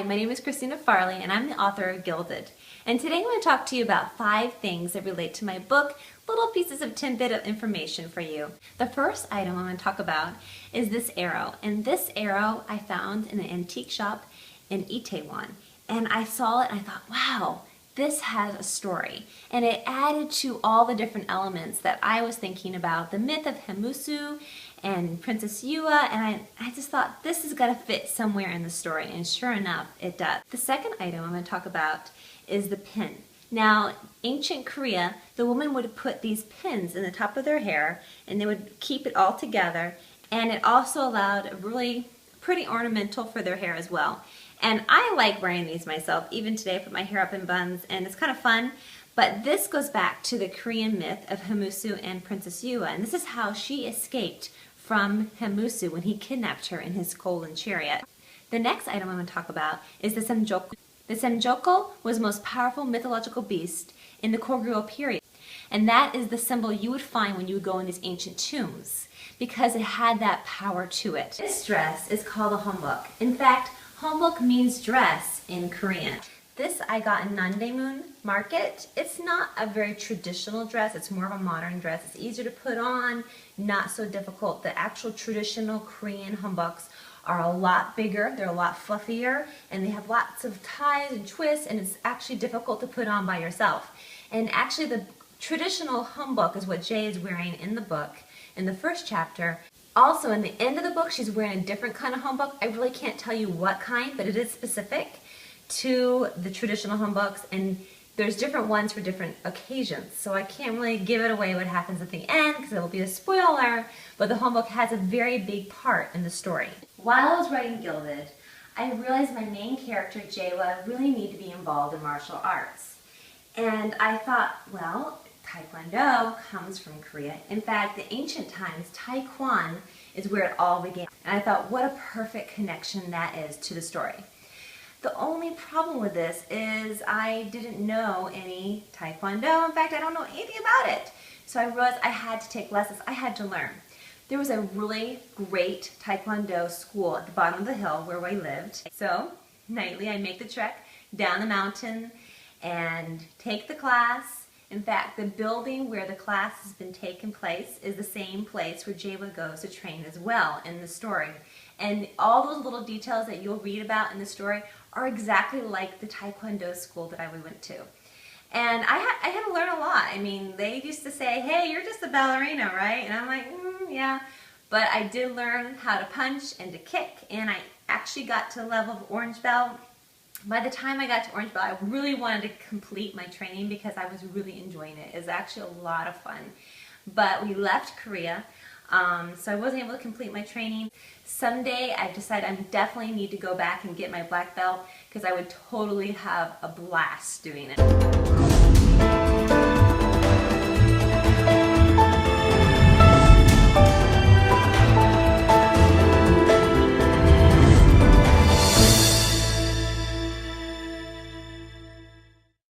my name is Christina Farley and I'm the author of Gilded. And today I'm going to talk to you about 5 things that relate to my book, little pieces of tidbit of information for you. The first item I'm going to talk about is this arrow. And this arrow I found in an antique shop in Itaewon. And I saw it and I thought, wow, this has a story. And it added to all the different elements that I was thinking about, the myth of Hamusu and Princess Yua, and I just thought this is going to fit somewhere in the story, and sure enough, it does. The second item I'm going to talk about is the pin. Now, ancient Korea, the woman would put these pins in the top of their hair, and they would keep it all together, and it also allowed a really pretty ornamental for their hair as well. And I like wearing these myself. Even today I put my hair up in buns, and it's kind of fun. But this goes back to the Korean myth of Hamusu and Princess Yua, and this is how she escaped from Hamusu when he kidnapped her in his golden chariot. The next item I'm going to talk about is the Samjoko. The Samjoko was the most powerful mythological beast in the Goryeo period, and that is the symbol you would find when you would go in these ancient tombs, because it had that power to it. This dress is called a hanbok. In fact, hanbok means dress in Korean. This I got in Nandaemun Market. It's not a very traditional dress, it's more of a modern dress. It's easier to put on, not so difficult. The actual traditional Korean hanboks are a lot bigger, they're a lot fluffier, and they have lots of ties and twists, and it's actually difficult to put on by yourself. And actually the traditional hanbok is what Jae is wearing in the book, in the first chapter. Also, in the end of the book, she's wearing a different kind of hanbok. I really can't tell you what kind, but it is specific to the traditional hanboks, and there's different ones for different occasions. So I can't really give it away what happens at the end because it will be a spoiler, but the hanbok has a very big part in the story. While I was writing Gilded, I realized my main character, Jae, really need to be involved in martial arts. And I thought, well, Tae Kwon Do comes from Korea. In fact, the ancient times, Tae Kwon is where it all began. And I thought, what a perfect connection that is to the story. The only problem with this is I didn't know any Tae Kwon Do. In fact, I don't know anything about it. So I realized I had to take lessons. I had to learn. There was a really great Tae Kwon Do school at the bottom of the hill where we lived. So nightly I make the trek down the mountain and take the class. In fact, the building where the class has been taking place is the same place where Jae goes to train as well in the story. And all those little details that you'll read about in the story are exactly like the Tae Kwon Do school that I went to. And I had to learn a lot. I mean, they used to say, hey, you're just a ballerina, right? And I'm like, yeah. But I did learn how to punch and to kick, and I actually got to the level of orange belt. By the time I got to orange belt, I really wanted to complete my training because I was really enjoying it. It was actually a lot of fun. But we left Korea, so I wasn't able to complete my training. Someday I decided I definitely need to go back and get my black belt because I would totally have a blast doing it.